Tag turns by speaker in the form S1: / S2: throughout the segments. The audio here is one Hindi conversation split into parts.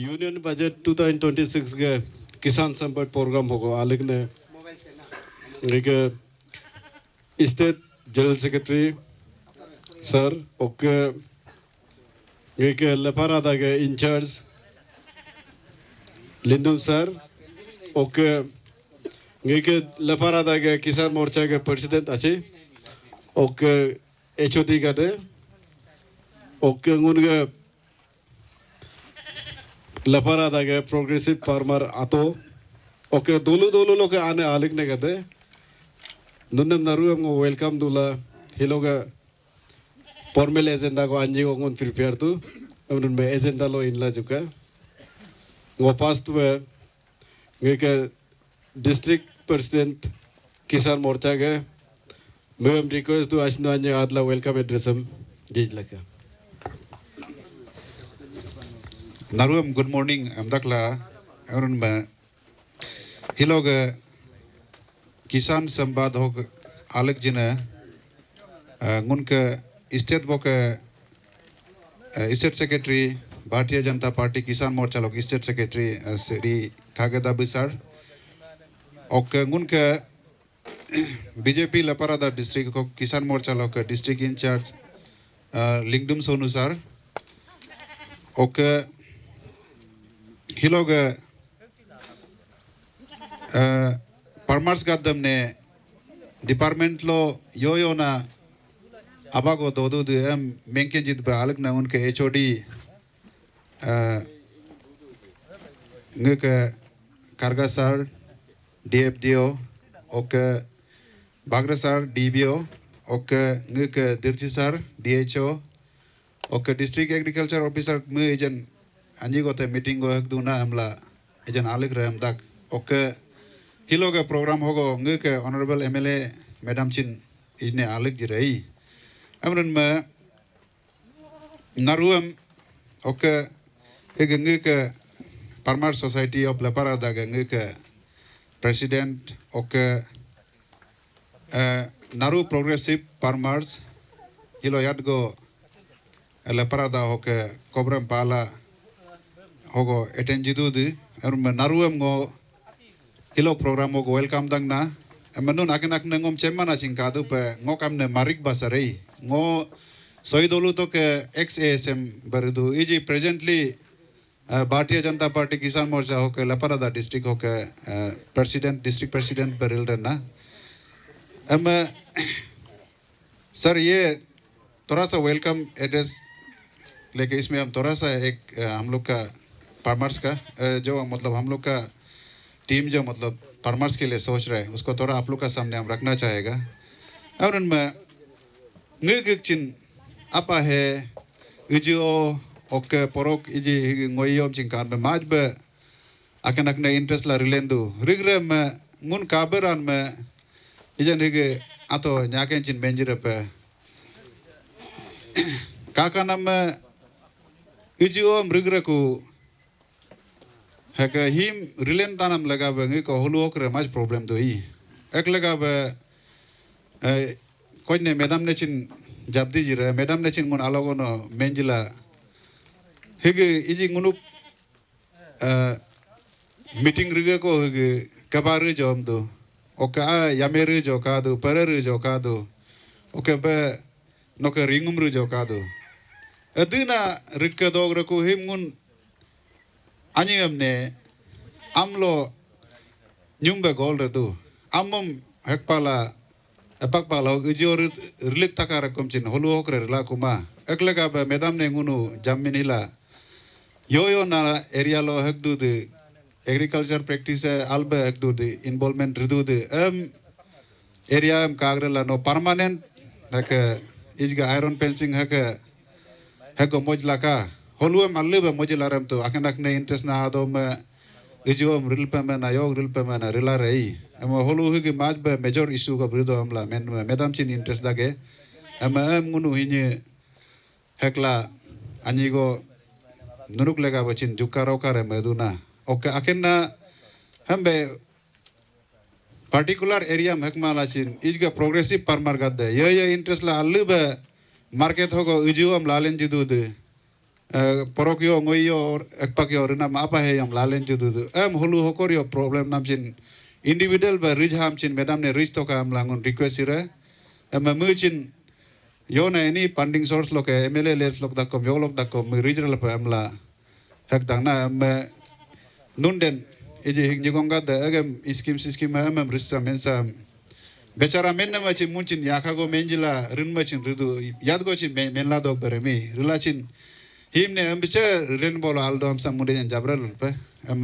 S1: यूनियन बजट 2026 के किसान संपर्क प्रोग्राम होगा आलिक ने एक state general secretary sir okay एक लेपारादा के इंचार्ज लिंडम सर ओके एक लेपारादा के किसान मोर्चा के प्रेसिडेंट अच्छे ओके एचओडी का दे ओके उनके लेपारादा के प्रोग्रेसिव फार्मर आतो ओके दोलो लोग आने आलिक ने कहते दुनिया नरू हमको वेलकम दूला ही लोग फॉर्मल एजेंडा को अंजी को कौन प्रिपेयर तू उनमें एजेंडा लो इनला चुका वो पास्ट में के डिस्ट्रिक्ट प्रेसिडेंट किसान मोर्चा के मैं हम रिक्वेस्ट तू आज ना अंजी आदला वेलकम एड्रेस हम जीज लगा
S2: Naruam, good morning. Amdakla, everyone में ही लोग किसान संवाद हो आलक जिने उनके स्टेट बो के state secretary Bharatiya Janata party किसान मोर्चा लोग स्टेट सेक्रेटरी श्री खागेदा बिसार और उनके बीजेपी लपरादा डिस्ट्रिक्ट को किसान मोर्चा लोग डिस्ट्रिक्ट इंचार्ज लिंगडुम सोनू सर और ही लोग फार्मर्स गद्दम ने डिपार्टमेंट लो यो ना अबागो दो मेंके जित बे अलग ना उनके एचओडी के कारगा सर डीएफडीओ ओके बागरा सर डीबीओ ओके दिर्ची sir DHO okay district agriculture officer में एजन अंजी को ते मीटिंग को एक दूना हमला एजन आलिक रहे हम तक ओके ही लोग प्रोग्राम होगो अंगे के ऑनरेबल एमएलए मैडम चिन इन्हें आलिक जी रही अमरन में नरुम ओके एक अंगे के फार्मर सोसाइटी ऑफ लेपारादा अंगे के प्रेसिडेंट ओके नारू प्रोग्रेसिव फार्मर्स हिलो याद गो लेपारादा होके कोबरम पाला होगो अटेंड जिदू दी और मैं नारुम गो हिलो प्रोग्राम होगो वेलकम दंगना मनु नाक नंगोम चेम्मा चिंकादु पे ngो kamne marik basarei ngो सोई दोलू तो के XASM बरदू easy presently Bharatiya Janata party किसान मोर्चा होके लेपारादा डिस्ट्रिक्ट होके प्रेसिडेंट डिस्ट्रिक्ट प्रेसिडेंट बरिल रहना सर ये थोड़ा सा वेलकम एड्रेस लेके इसमें हम थोड़ा सा एक हम लोग का फार्मर्स का जो मतलब हम लोग का टीम जो मतलब फार्मर्स के लिए सोच रहे हैं उसको थोड़ा आप लोग का सामने हम रखना चाहेगा और उनमें चिन apa he ujio oke porok iji ngoyom cingkan be maj be akan akna interest la rilendu rigre me ngun kaberan me ijan hige ato nyaken cin benjire pe kakana me ujio rigre ku heke him rilen tanam laga be ngi ko hulu okre maj problem do i ek laga be कोई ने मैडम ने चिन जब दीजिए रहे मैडम ने चिन मुन आलोगो नो मेंजिला हिगे इजी मुनुप मीटिंग रिगे को हिगे कबारे जो हम दो ओके यामेरे जो कादो परेरे जो कादो ओके बे नोके रिंगुम रे जो कादो अदीना रिक्के दोग रखो हिम मुन अन्य हमने आमलो न्यूंबे गोल रदो आमम हेकपाला एपक पालो उजियो रिलिक तकार कमचिन होलु होकरे ला कुमा एकलगा बे मैडम ने गुनु जमीन हिला यो ना एरिया लो हकदु दे एग्रीकल्चर प्रैक्टिस अल्बे हकदु दे इन्वॉल्वमेंट रिदु दे एरिया एम कागरला नो परमानेंट हक इजगा आयरन फेंसिंग हक मोजला का होलु एम अल्ले बे मोजला रम तो अकनक ने इंटरेस्ट ना आदो में इजियो रिल पे में ना योग रिल पे में ना रिला रही हम होलु हिगे माज बे मेजर इशू का बिरुदो हमला मैडम चिन इंटरेस्ट दागे हम गुनु हिने हकला अनिगो नुरुक लेगा बचिन जुकारो करे मदुना ओके अकेना हम बे पर्टिकुलर एरिया में हकमाला चिन इजगा प्रोग्रेसिव फार्मर गद्दे ये इंटरेस्ट ला अल्ले बे मार्केट होगो इजियो हम लालेन जिदु दे porokyo ngoyo ekpakyo rina ma apa he yang lalen judu holu hokorio problem namchin individual ba rich hamchin medam ne rich to ka amlangun request ira merchin yona ini funding source lo ke MLA les lok dakom yolok dakom regional pa amla hak dangna nunden eje hignigonga da agam scheme rista mensa becara menna machin munchin yakago menjila rin machin ridu yadgo chi menla dog beremi rilachin himne ambiche ren bolo aldo am samude jan jabral pe am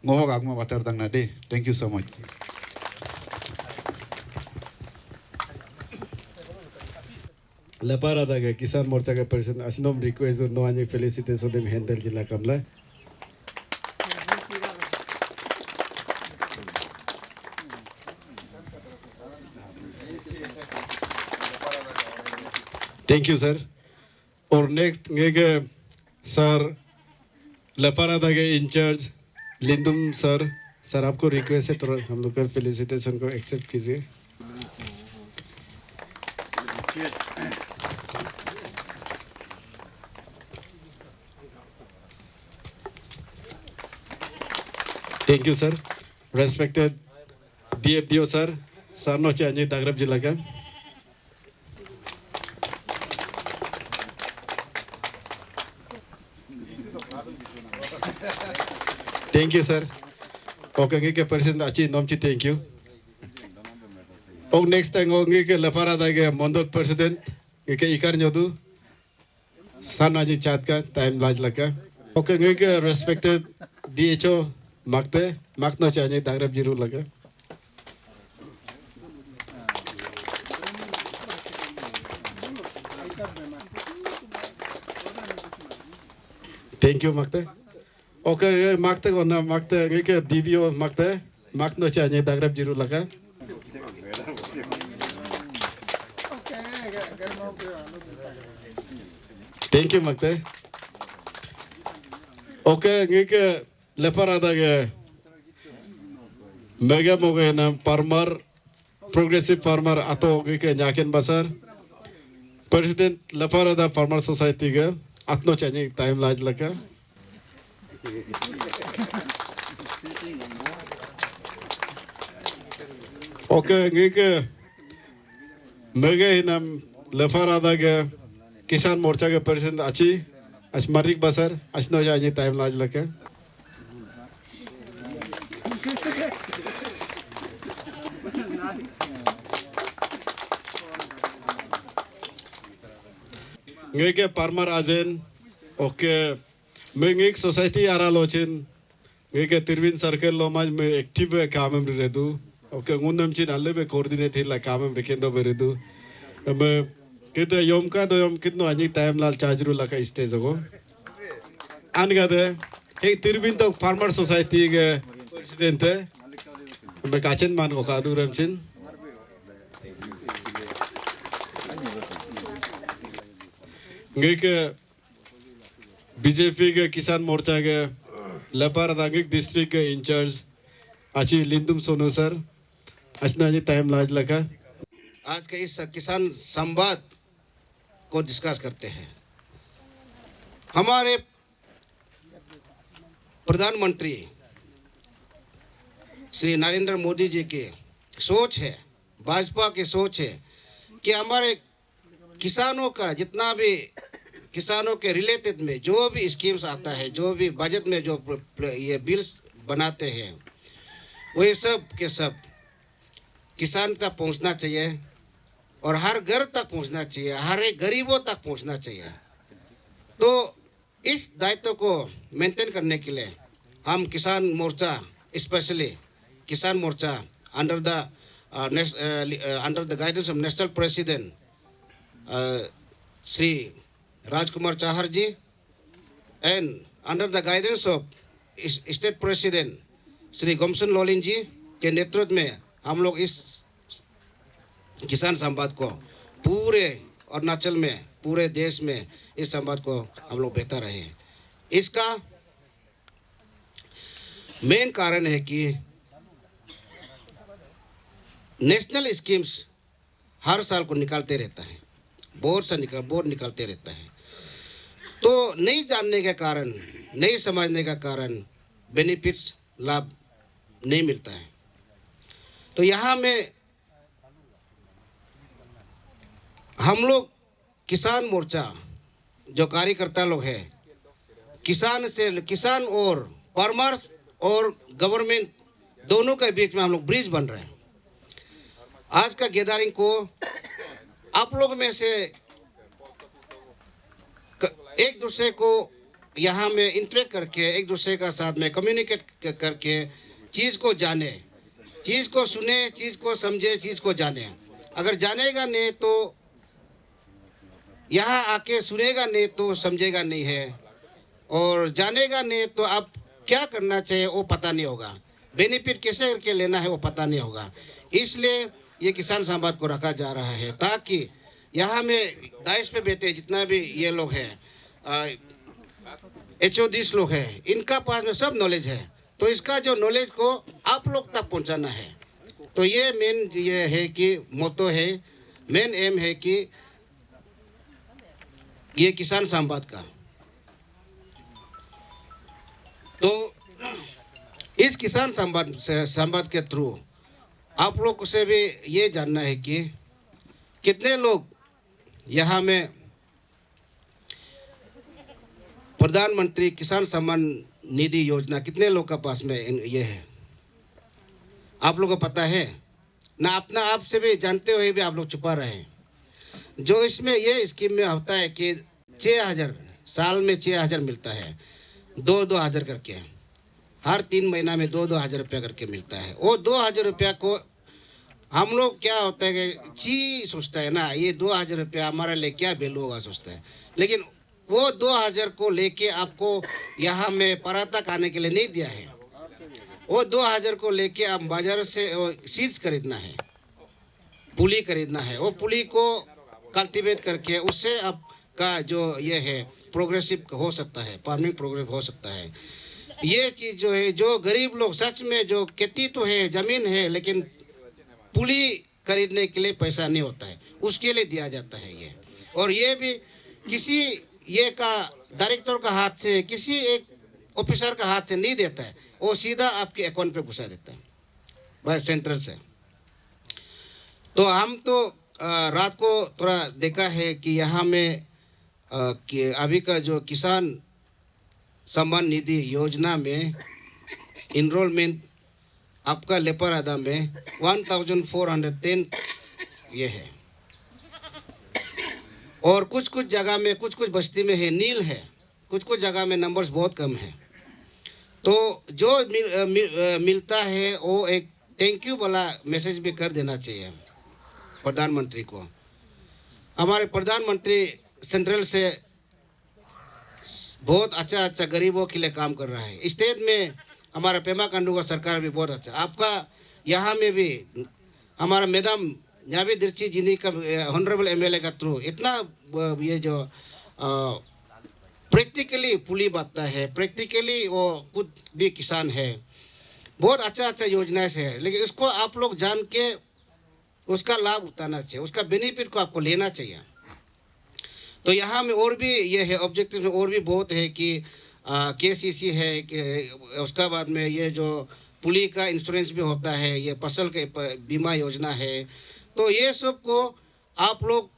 S2: ngoho agma batar dang nade. Thank you so much.
S1: Lepara daga Kisan Morcha ka person asnom request no ani felicitation dem handle jila kamla. Thank you sir. और नेक्स्ट नगे सर लपारा दागे इंचार्ज लिंदुम सर आपको रिक्वेस्ट है तो हम लोग का फेलिसिटेशन को एक्सेप्ट कीजिए. Thank you sir. Respected DFDO sir नोचे अंजी दागरब जिला का. Thank you sir. Okay, ngike person achi nomchi thank you. Og next time og ngike Lepara dage mondol president ngike ikar nyodu san aji chat ka time laj laka. Okay, ngike respected DHO makno chani dagrab jiru laka. Thank you makte. Okay, makte gonna makte ngike DBO makno chani dagrab jiru laka. Thank you makte. Okay, ngike Lepara dage mega mogena farmer progressive farmer ato ngike nyaken basar president Lepara da farmer society ga atno chani time laj laka. Okay, ngike mega hinam Lepara daga Kisan Morcha ke president achi asmarik basar asno jani time laj laka. ngeke farmer ajen okay mengik society ara lochin ngeke tirvin circle lo maj me active kamem redu okay ngunam chin alle be coordinate la kamem rekendo beredu me kete yomka do yom kitno ani time lal chajru la ka stage go angade hey tirvin to farmer society ge president me kachen man ko kadu ramchin ngeke BJP के किसान मोर्चा के Lepara दांगिक डिस्ट्रिक्ट के इंचार्ज आची लिंदुम सोनू सर असना जी टाइम लाज लगा.
S3: आज के इस किसान संवाद को डिस्कस करते हैं. हमारे प्रधानमंत्री श्री नरेंद्र मोदी जी की सोच है, भाजपा की सोच है कि हमारे किसानों का जितना भी किसानों के रिलेटेड में जो भी स्कीम्स आता है, जो भी बजट में जो ये बिल्स बनाते हैं, वही सब के सब किसान तक पहुंचना चाहिए और हर घर तक पहुंचना चाहिए, हर एक गरीबों तक पहुंचना चाहिए. तो इस दायित्व को मेंटेन करने के लिए हम किसान Morcha, specially Kisan Morcha under the guidance of national president Shri Rajkumar Chahar ji and under the guidance of State President Shri Gomson Lolin ji के नेतृत्व में हम लोग इस किसान संवाद को पूरे अरुणाचल में, पूरे देश में इस संवाद को हम लोग बेहतर रहे हैं. इसका मेन कारण है कि नेशनल स्कीम्स हर साल को निकालते रहता है, बोर्ड निकालते रहता है. तो तो नहीं जानने के कारण, नहीं समझने का कारण बेनिफिट्स लाभ नहीं मिलता है। तो यहाँ में हम लोग किसान मोर्चा जो कार्यकर्ता लोग हैं, किसान और फार्मर्स और गवर्नमेंट दोनों के बीच में हम लोग ब्रिज बन रहे हैं। आज का गैदरिंग को आप लोग में से एक दूसरे को यहाँ में इंटरेक्ट करके, एक दूसरे का साथ में कम्युनिकेट करके चीज़ को जाने, चीज़ को सुने, चीज़ को समझे, चीज़ को जाने। अगर जानेगा नहीं तो यहाँ आके सुनेगा नहीं तो समझेगा नहीं है, और जानेगा नहीं तो आप क्या करना चाहिए वो पता नहीं होगा, बेनिफिट कैसे करके लेना है वो पता नहीं होगा। इसलिए ये किसान संवाद को रखा जा रहा है ताकि यहाँ में दाइश पे बैठे जितना भी ये लोग हैं, HODs लोग हैं, इनका पास में सब नॉलेज है। तो इसका जो नॉलेज को आप लोग तक पहुँचाना है। तो ये मेन ये है कि मोटो है, मेन एम है कि ये किसान संवाद का। तो इस किसान संवाद के थ्रू आप लोग से भी ये जानना है कि कितने लोग यहाँ में प्रधानमंत्री किसान सम्मान निधि योजना कितने लोग का पास में ये है, आप लोगों को पता है ना? अपना आप से भी जानते हुए भी आप लोग छुपा रहे हैं। जो इसमें ये स्कीम में होता है कि 6,000 साल में 6,000 मिलता है, 2-2 हज़ार करके, हर 3 महीना में 2-2 हज़ार रुपया करके मिलता है। वो 2 हज़ार रुपया को हम लोग क्या होता है कि ची सोचता है ना, ये 2 हज़ार रुपया हमारे लिए क्या वैल्यू होगा सोचता है, लेकिन वो 2 हज़ार को लेके आपको यहाँ में पराठा खाने के लिए नहीं दिया है। वो 2 हज़ार को लेके आप बाजार से सीड्स खरीदना है, पुली खरीदना है, वो पुली को कल्टीवेट करके उससे आपका जो ये है प्रोग्रेसिव हो सकता है, फार्मिंग प्रोग्रेस हो सकता है। ये चीज़ जो है, जो गरीब लोग सच में जो खेती तो है, ज़मीन है, लेकिन पुली खरीदने के लिए पैसा नहीं होता है, उसके लिए दिया जाता है ये। और ये भी किसी ये का डायरेक्टर का हाथ से, किसी एक ऑफिसर का हाथ से नहीं देता है, वो सीधा आपके अकाउंट पे घुसा देता है भाई सेंट्रल से। तो हम तो रात को थोड़ा देखा है कि यहाँ में कि अभी का जो किसान सम्मान निधि योजना में इनरोलमेंट आपका लेपरादा में 1410 ये है, और कुछ जगह में, कुछ बस्ती में है नील है, कुछ जगह में नंबर्स बहुत कम है। तो जो मिलता है वो एक थैंक यू वाला मैसेज भी कर देना चाहिए प्रधानमंत्री को। हमारे प्रधानमंत्री सेंट्रल से बहुत अच्छा गरीबों के लिए काम कर रहा है। स्टेट में हमारा पेमा खांडू का सरकार भी बहुत अच्छा, आपका यहाँ में भी हमारा मैडम न्यावी दिर्ची जिनी का ऑनरेबल MLA का थ्रू इतना ये जो प्रैक्टिकली पुली बांटता है, प्रैक्टिकली वो खुद भी किसान है, बहुत अच्छा योजनाएं है, लेकिन उसको आप लोग जान के उसका लाभ उठाना चाहिए, उसका बेनिफिट को आपको लेना चाहिए। तो यहाँ में और भी ये है, ऑब्जेक्टिव में और भी बहुत है कि KCC है कि उसका बाद में ये जो पुली का इंश्योरेंस भी होता है, ये फसल के बीमा योजना है। तो ये सब को आप लोग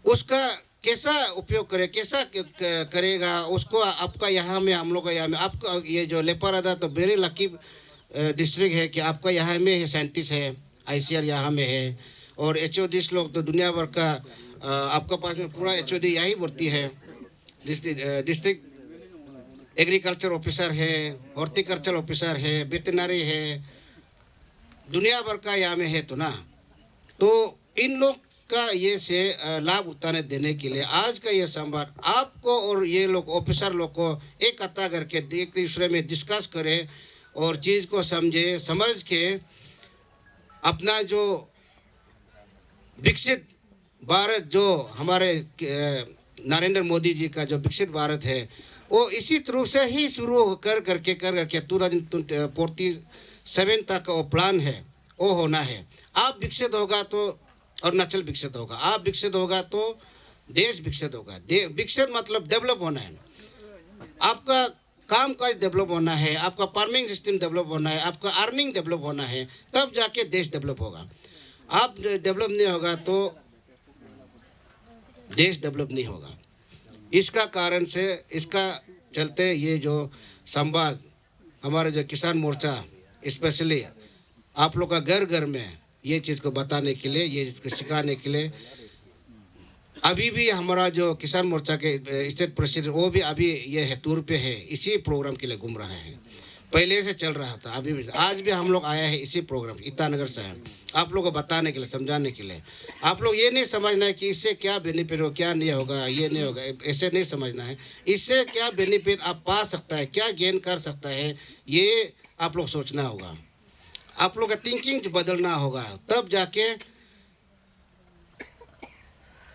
S3: उसका कैसा उपयोग करें, कैसा करेगा उसको आपका यहाँ में, हम लोग का यहाँ में आपका ये जो लेपरादा तो वेरी लकी डिस्ट्रिक्ट है कि आपका यहाँ में साइंटिस्ट है, ICR यहाँ में है, और HODs लोग तो दुनिया भर का आपका पास में पूरा HOD यही भर्ती है, डिस्ट्रिक्ट एग्रीकल्चर ऑफिसर है, हॉर्टिकल्चर ऑफिसर है, वेटनरी है, दुनिया भर का यहाँ में है तो ना। तो इन लोग का ये से लाभ उठाने देने के लिए आज का ये संवाद आपको और ये लोग ऑफिसर लोग को इकट्ठा करके एक दूसरे में डिस्कस करें और चीज़ को समझे, समझ के अपना जो विकसित भारत जो हमारे नरेंद्र मोदी जी का जो विकसित भारत है वो इसी तरह से ही शुरू करके 2047 तक वो प्लान है, वो होना है। आप विकसित होगा तो अरुणाचल विकसित होगा, आप विकसित होगा तो देश विकसित होगा। विकसित मतलब डेवलप होना है, आपका काम काज डेवलप होना है, आपका फार्मिंग सिस्टम डेवलप होना है, आपका अर्निंग डेवलप होना है, तब जाके देश डेवलप होगा। आप डेवलप नहीं होगा तो देश डेवलप नहीं होगा। इसका कारण से, इसका चलते ये जो संवाद हमारे जो किसान मोर्चा स्पेशली आप लोग का घर घर में ये चीज़ को बताने के लिए, ये सिखाने के लिए, अभी भी हमारा जो किसान मोर्चा के स्टेट प्रेसिडेंट वो भी अभी ये है टूर पे है, इसी प्रोग्राम के लिए घूम रहा है। पहले से चल रहा था, अभी भी, आज भी हम लोग आया है इसी प्रोग्राम ईटानगर से हैं, आप लोग को बताने के लिए, समझाने के लिए। आप लोग ये नहीं समझना है कि इससे क्या बेनिफिट हो, क्या नहीं होगा, ये नहीं होगा, ऐसे नहीं समझना है। इससे क्या बेनिफिट आप पा सकता है, क्या गेन कर सकता है, ये आप लोग सोचना होगा। आप लोग का थिंकिंग बदलना होगा, तब जाके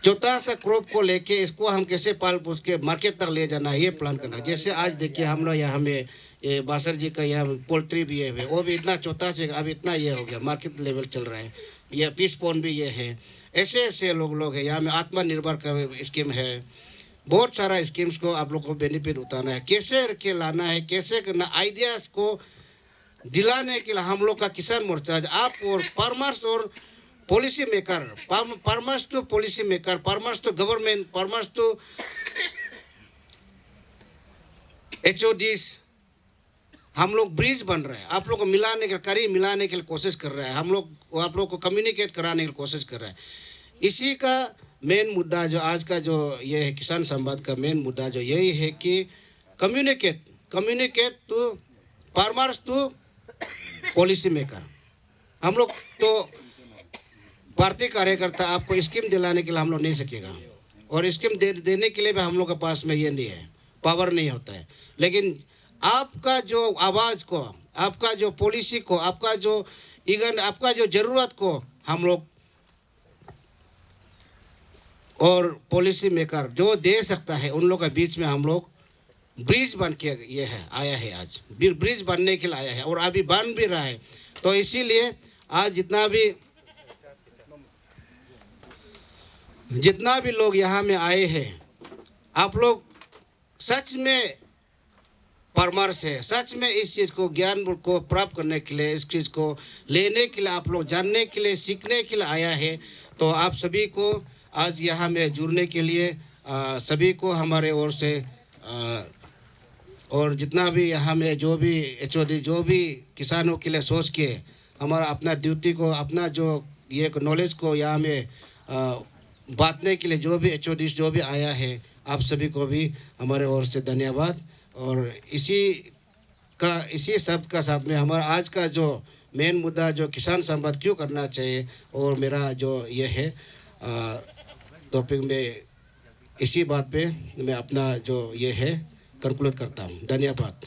S3: छोटा सा क्रॉप को लेके इसको हम कैसे पाल पोस के मार्केट तक ले जाना है, ये प्लान करना। जैसे आज देखिए हम लोग यहाँ में ये बासर जी का यहाँ पोल्ट्री भी है, वो भी इतना छोटा से अब इतना ये हो गया, मार्केट लेवल चल रहा है। ये फिश पॉन्ड भी ये है, ऐसे ऐसे लोग हैं यहाँ में। आत्मनिर्भर का स्कीम है, बहुत सारा स्कीम्स को आप लोग को बेनिफिट उठाना है, कैसे के लाना है, कैसे करना, आइडियाज़ को दिलाने के लिए हम लोग का किसान मोर्चा, आप और फार्मर्स और policy maker, farmers to policy maker, farmers to government, farmers to HODs, हम लोग ब्रिज बन रहे हैं। आप लोग को मिलाने के करीब मिलाने के लिए कोशिश कर रहे हैं, हम लोग आप लोग को कम्युनिकेट कराने की कोशिश कर रहे हैं। इसी का मेन मुद्दा जो आज का जो ये है किसान संवाद का मेन मुद्दा जो यही है कि communicate to farmers to policy maker. हम लोग तो पार्टी कार्यकर्ता आपको स्कीम दिलाने के लिए हम लोग नहीं सकेगा, और स्कीम देने के लिए भी हम लोग के पास में ये नहीं है, पावर नहीं होता है। लेकिन आपका जो आवाज़ को, आपका जो पॉलिसी को, आपका जो इवन आपका जो ज़रूरत को हम लोग और पॉलिसी मेकर जो दे सकता है, उन लोग के बीच में हम लोग ब्रिज बन के ये है आया है, आज ब्रिज बनने के लिए आया है और अभी बन भी रहा है। तो इसीलिए आज जितना भी लोग यहाँ में आए हैं, आप लोग सच में फार्मर्स है, सच में इस चीज़ को ज्ञान को प्राप्त करने के लिए, इस चीज़ को लेने के लिए, आप लोग जानने के लिए, सीखने के लिए आया है। तो आप सभी को आज यहाँ में जुड़ने के लिए सभी को हमारे ओर से और जितना भी यहाँ में जो भी HOD जो भी किसानों के लिए सोच के हमारा अपना ड्यूटी को, अपना जो ये नॉलेज को यहाँ में बांटने के लिए जो भी HOD जो भी आया है, आप सभी को भी हमारे ओर से धन्यवाद। और इसी शब्द का साथ में हमारा आज का जो मेन मुद्दा जो किसान संवाद क्यों करना चाहिए, और मेरा जो ये है टॉपिक में, इसी बात पे मैं अपना जो ये है कंक्लूड करता हूँ। धन्यवाद।